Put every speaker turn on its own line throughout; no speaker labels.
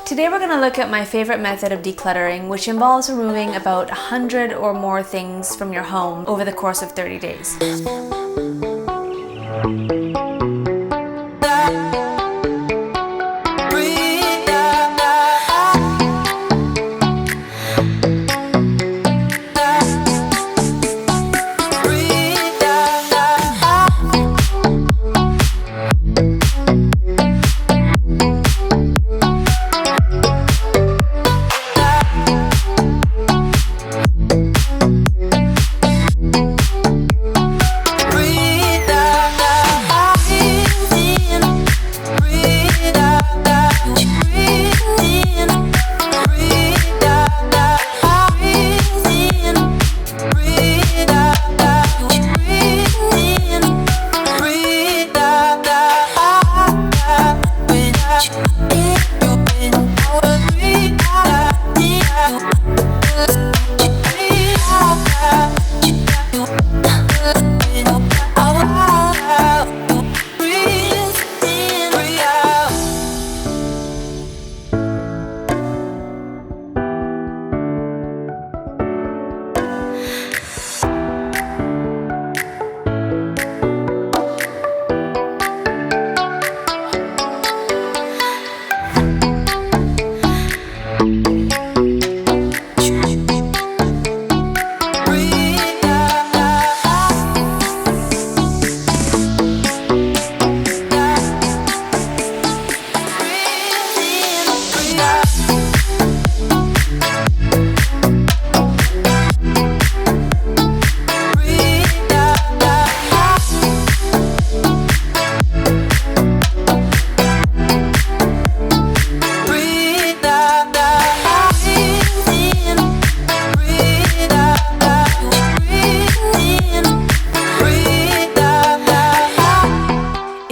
Today we're going to look at my favorite method of decluttering, which involves removing about 100 or more things from your home over the course of 30 days.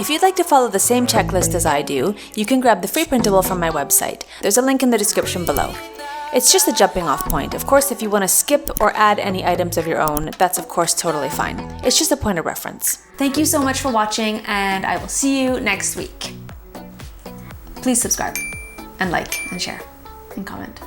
If you'd like to follow the same checklist as I do, you can grab the free printable from my website. There's a link in the description below. It's just a jumping off point. Of course, if you want to skip or add any items of your own, that's of course totally fine. It's just a point of reference. Thank you so much for watching, and I will see you next week. Please subscribe and like and share and comment.